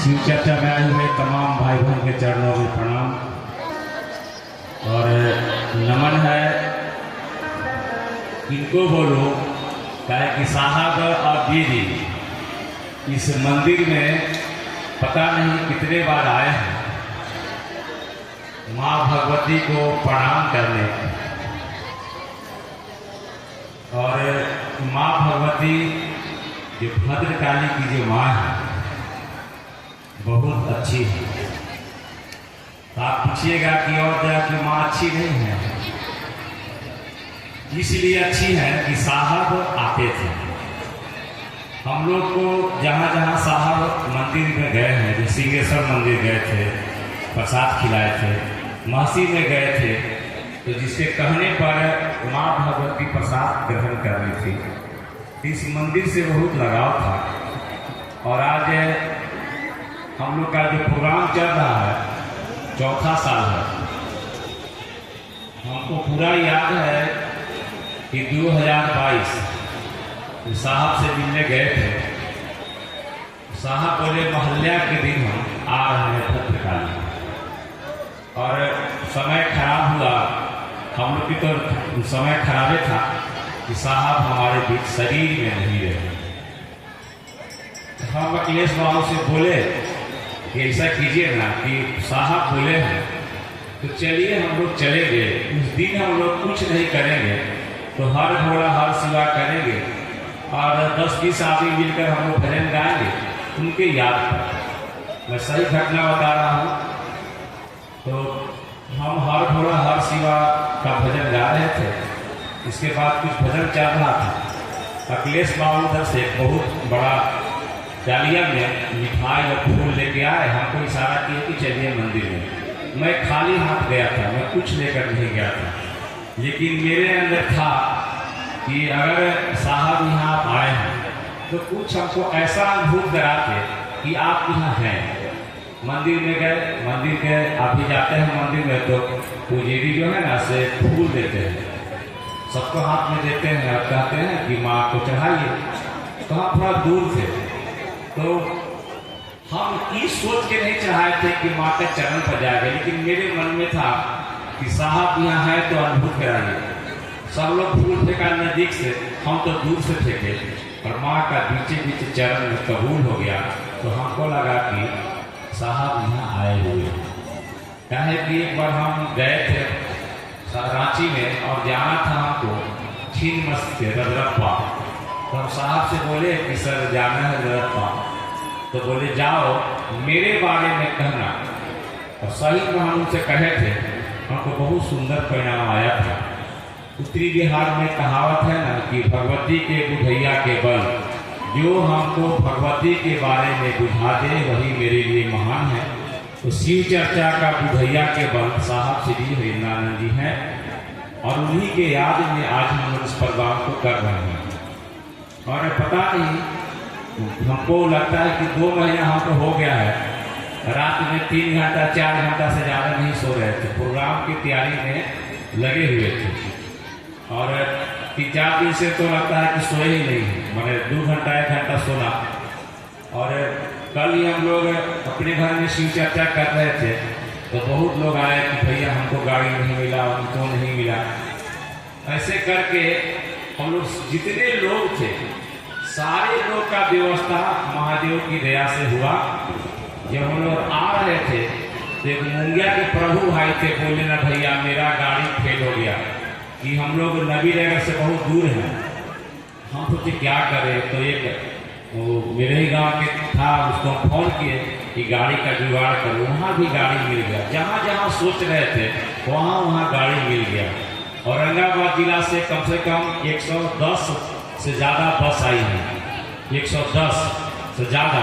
शिव चर्चा में आए हुए तमाम भाई बहन के चरणों में प्रणाम और नमन है। इनको बोलो क्या कि साहब और दीदी इस मंदिर में पता नहीं कितने बार आए हैं माँ भगवती को प्रणाम करने, और माँ भगवती जो भद्रकाली की जो माँ है बहुत अच्छी है। तो आप पूछिएगा कि और जगह माँ अच्छी नहीं है, इसलिए अच्छी है कि साहब आते थे। हम लोग को जहाँ जहाँ साहब मंदिर में गए हैं, जो सिंहेश्वर मंदिर गए थे, प्रसाद खिलाए थे, महसी में गए थे, तो जिसके कहने पर माँ भगवती प्रसाद ग्रहण कर रही थी। इस मंदिर से बहुत लगाव था। और आज हम लोग का जो प्रोग्राम चल रहा है, चौथा साल है। हमको पूरा याद है कि 2022 साहब से मिलने गए थे। साहब बोले महल्या के दिन हम आ रहे हैं भद्रकाली, और समय खराब हुआ। हम लोग की तो समय खराब था कि साहब हमारे बीच शरीर में नहीं रहे। हम अखिलेश बाबू से बोले कि ऐसा कीजिए ना कि साहब बोले हैं तो चलिए हम लोग चलेंगे। उस दिन हम लोग कुछ नहीं करेंगे, तो हर घोड़ा हर सिवा करेंगे और 10-20 आदमी मिलकर हम लोग भजन गाएंगे उनके याद पर। मैं सही घटना बता रहा हूँ। तो हम हर घोड़ा हर सिवा का भजन गा रहे थे। इसके बाद कुछ भजन चल रहा था। अखिलेश बाबू उधर से बहुत बड़ा डालिया में मिठाई और फूल लेके आए, हमको इशारा किया कि चलिए मंदिर में। मैं खाली हाथ गया था, मैं कुछ लेकर नहीं गया था, लेकिन मेरे अंदर था कि अगर साहब यहाँ आए हैं तो कुछ हमको ऐसा अनुभूत कराते कि आप यहाँ हैं। मंदिर में गए, मंदिर के आप भी जाते हैं मंदिर में, तो पुजारी जो है ना से फूल देते हैं, सबको हाथ में देते हैं और कहते हैं कि माँ को चढ़ाइए। तो हम थोड़ा दूर थे, तो हम इस सोच के नहीं चढ़ाए थे कि माँ के चरण पर जाएंगे, लेकिन मेरे मन में था कि साहब यहाँ है तो अनुभूत कराइए। सब लोग फूल फेंका नजदीक से, हम तो दूर से फेंके, और माँ का बीचे बीचे चरण में कबूल हो गया। तो हमको लगा कि साहब यहाँ आए हुए। क्या है कि एक बार हम गए थे रांची में और जाना था हमको छिन्नमस्तिका के रजरप्पा। तो हम साहब से बोले कि सर जाना है रजरप्पा, तो बोले जाओ मेरे बारे में कहना। और सही में हम उनसे कहे थे, हमको बहुत सुंदर परिणाम आया था। उत्तरी बिहार में कहावत है ना कि भगवती के बुझैया के बल, जो हमको भगवती के बारे में बुझा दे वही मेरे लिए महान है। तो शिव चर्चा का बुझैया के बल साहब श्री हरिनारायण जी हैं, और उन्हीं के याद में आज हम लोग इस प्रोग्राम को कर रहे हैं। और पता नहीं, हमको लगता है कि 2 महीना हमको हो गया है, रात में 3 घंटा 4 घंटा से ज़्यादा नहीं सो रहे थे, प्रोग्राम की तैयारी में लगे हुए थे। और 3-4 दिन से तो लगता है कि सोए ही नहीं, मैंने 2 घंटा 1 घंटा सोना। और कल ही हम लोग अपने घर में शिव चर्चा कर रहे थे, तो बहुत लोग आए कि भैया हमको गाड़ी नहीं मिला, उनको नहीं मिला। ऐसे करके हम लोग जितने लोग थे सारे लोग का व्यवस्था महादेव की दया से हुआ। जब हम लोग आ रहे थे तो एक मुंगिया के प्रभु भाई थे, बोले ना भैया मेरा गाड़ी फेल हो गया, कि हम लोग नबीनगर से बहुत दूर हैं। हम सोचे क्या करें, तो एक वो मेरे ही गांव के था, उसको हम फोन किए कि गाड़ी का जुगाड़ करो। वहाँ भी गाड़ी मिल गया, जहाँ जहाँ सोच रहे थे वहाँ वहाँ गाड़ी मिल गया। औरंगाबाद जिला से कम 110 से ज़्यादा बस आई है, 110 से ज़्यादा,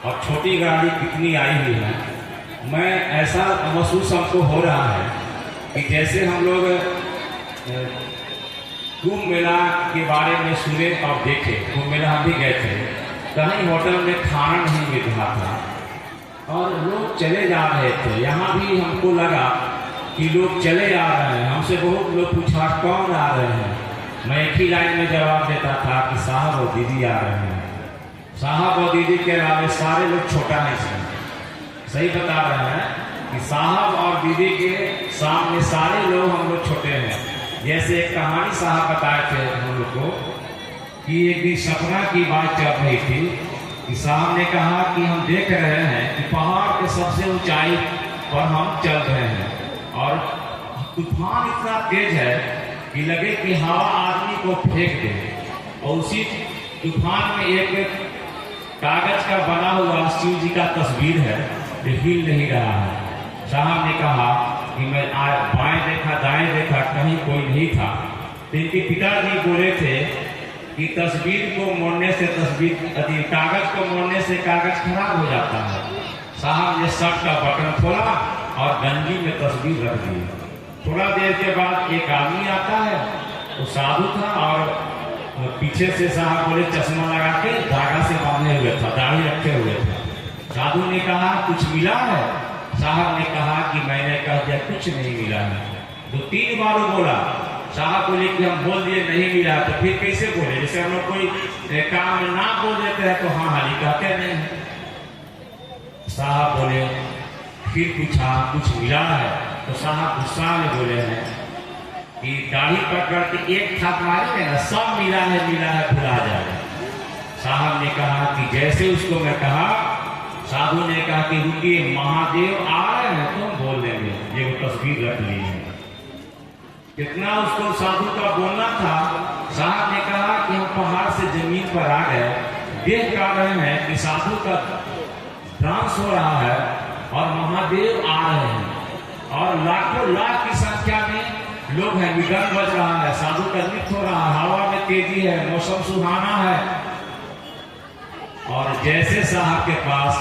और छोटी गाड़ी कितनी आई हुई है। मैं ऐसा महसूस हमको हो रहा है कि जैसे हम लोग कुंभ मेला के बारे में सुने और देखे। कुंभ मेला हम भी गए थे, कहीं होटल में खाना नहीं मिल रहा था और लोग चले जा रहे थे। यहाँ भी हमको लगा कि लोग चले आ रहे हैं। हमसे बहुत लोग पूछा कौन आ रहे हैं, मैं एक ही लाइन में जवाब देता था कि साहब और दीदी आ रहे हैं। साहब और दीदी के अलावा सारे लोग छोटा है इसमें। सही बता रहे हैं कि साहब और दीदी के सामने सारे लोग हम लोग छोटे हैं। जैसे एक कहानी साहब बताए थे हम लोग को कि एक दिन सपना की बात चल रही थी कि साहब ने कहा कि हम देख रहे हैं कि पहाड़ के सबसे ऊंचाई पर हम चल रहे हैं और तूफान इतना तेज है कि लगे कि हवा आदमी को फेंक दे। और उसी तूफान में एक कागज का बना हुआ शिव जी का तस्वीर है जो हिल नहीं रहा है। साहब ने कहा कि मैं बाएं देखा दाएं देखा, कहीं कोई नहीं था। तो इनके पिताजी बोले थे कि तस्वीर को मोड़ने से कागज को मोड़ने से कागज खराब हो जाता है। साहब ने शर्ट का बटन खोला और गंजी में तस्वीर रख दी। थोड़ा देर के बाद एक आदमी आता है, वो साधु था और पीछे से साहब बोले चश्मा लगा के धागा से बांधे हुए था, दाढ़ी रखे हुए थे। साधु ने कहा कुछ मिला है? साहब ने कहा कि मैंने कह दिया कुछ नहीं मिला है। तो 3 बार बोला। साहब बोले कि हम बोल दिए नहीं मिला, तो फिर कैसे बोले? जैसे हम लोग कोई काम में ना बोल देते हैं तो हाँ हाली कहते नहीं। साहब बोले, फिर पूछा कुछ मिला है? तो साहब गुस्सा में बोले हैं कि दाढ़ी पकड़ के एक थाप मारे ना, सब मिला है भुला जाए। साहब ने कहा कि जैसे उसको मैं कहा, साधु ने कहा कि रुकिए महादेव आ रहे हैं तो हम बोल देंगे, ये वो तस्वीर रख ली है। कितना उसको साधु का बोलना था। साहब ने कहा कि हम पहाड़ से जमीन पर आ गए, देख पा रहे हैं कि साधु का डांस हो रहा है और महादेव आ रहे हैं और लाखों लाख की संख्या में लोग हैं, विघन बज रहा है, साधु का नृत्य हो रहा है, हवा में तेजी है, मौसम सुहाना है। और जैसे साहब के पास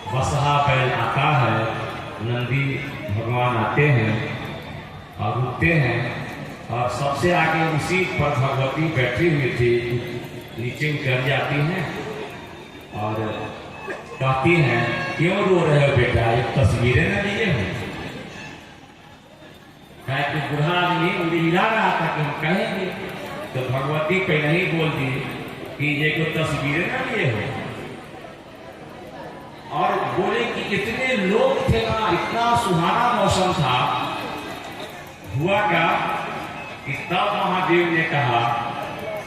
बसहा बैल आता है, नंदी भगवान आते हैं और रुकते हैं और सबसे आगे उसी पर भगवती बैठी हुई थी, नीचे उतर जाती हैं और कहती हैं क्यों रो रहे हो बेटा, एक तस्वीरें न लिए हो। कि बुढ़ा आदमी मुझे हिला रहा था कि हम कहेंगे, तो भगवती पहले ही बोल दी कि ये को तस्वीरें न लिए हो। और बोले कि इतने लोग थे ना, इतना सुहाना मौसम था। हुआ क्या कि तब महादेव ने कहा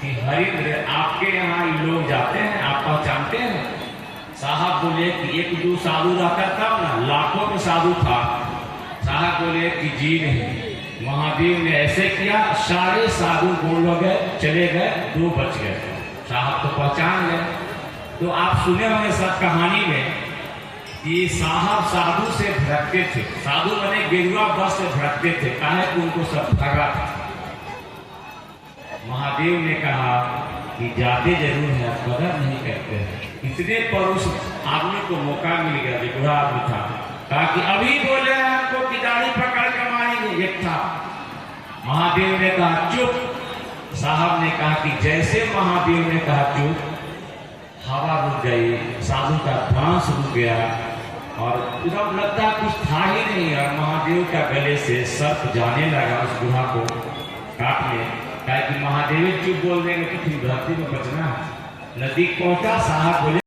कि हरिंद्र आपके यहाँ ये लोग जाते हैं, आप पहचानते हैं? साहब बोले कि 1-2 साधु रहता तब ना, लाखों में साधु था। साहब बोले कि जी नहीं। महादेव ने ऐसे किया, सारे साधु बोल गए, चले गए, 2 बच गए। साहब तो पहचान गए। तो आप सुने होंगे सब कहानी में कि साहब साधु से भटकते थे। साधु बने गेरुआ बस से भटकते थे, काहे कि उनको सब भगा था। महादेव ने कहा कि जाते जरूर है, कदर नहीं करते हैं। इतने पर उस आदमी को मौका मिल गया, जो बुरा आदमी था, कहा कि अभी बोले आपको कि दाढ़ी पकड़ के मारेंगे। एक था, महादेव ने कहा चुप। साहब ने कहा कि जैसे महादेव ने कहा चुप, हवा रुक गई, साधु का डांस रुक गया और जब लगता कुछ था ही नहीं और महादेव का गले से सर्प जाने लगा उस गुहा को काटने। कहा कि महादेव चुप बोल देंगे तो फिर धरती में बचना है। नदी पहुंचा, साहब बोले